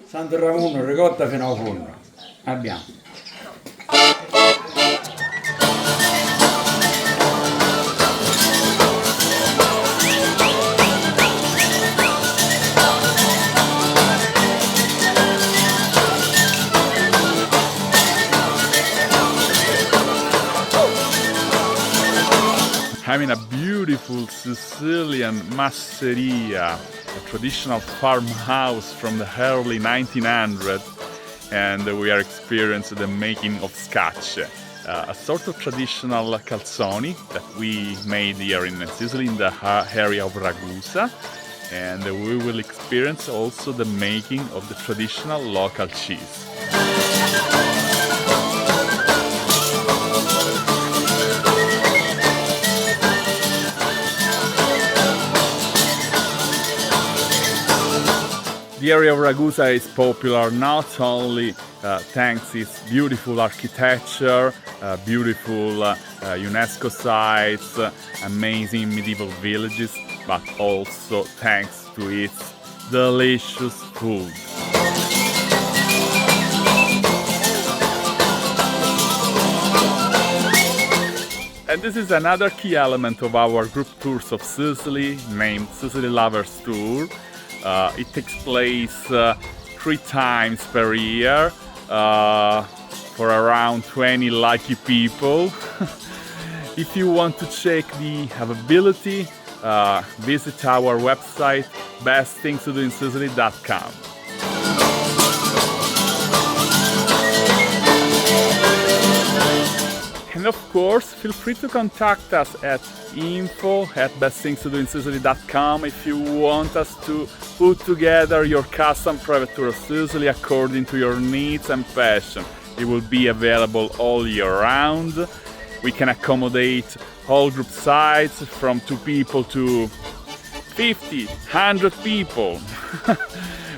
Santo Ramuno, ricotta fino al fondo. Abbiamo. I'm in a beautiful Sicilian masseria, a traditional farmhouse from the early 1900s, and we are experiencing the making of scacce, a sort of traditional calzoni that we made here in Sicily in the area of Ragusa, and we will experience also the making of the traditional local cheese. The area of Ragusa is popular not only thanks to its beautiful architecture, beautiful UNESCO sites, amazing medieval villages, but also thanks to its delicious food. And this is another key element of our group tours of Sicily, named Sicily Lovers Tour. It takes place 3 times per year for around 20 lucky people. If you want to check the availability, visit our website bestthingstodoinsicily.com. And of course, feel free to contact us at info@bestthingstodoinsicily.com if you want us to put together your custom private tour of Sicily according to your needs and passion. It will be available all year round. We can accommodate whole group sizes from 2 people to 50, 100 people.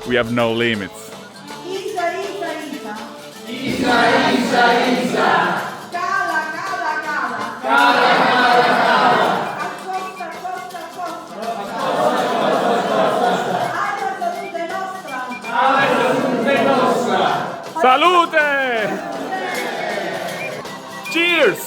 We have no limits. Isa, Isa, Isa. Isa, Isa, Isa. Accosta, accosta, accosta. Alla salute nostra. Salute! Cheers!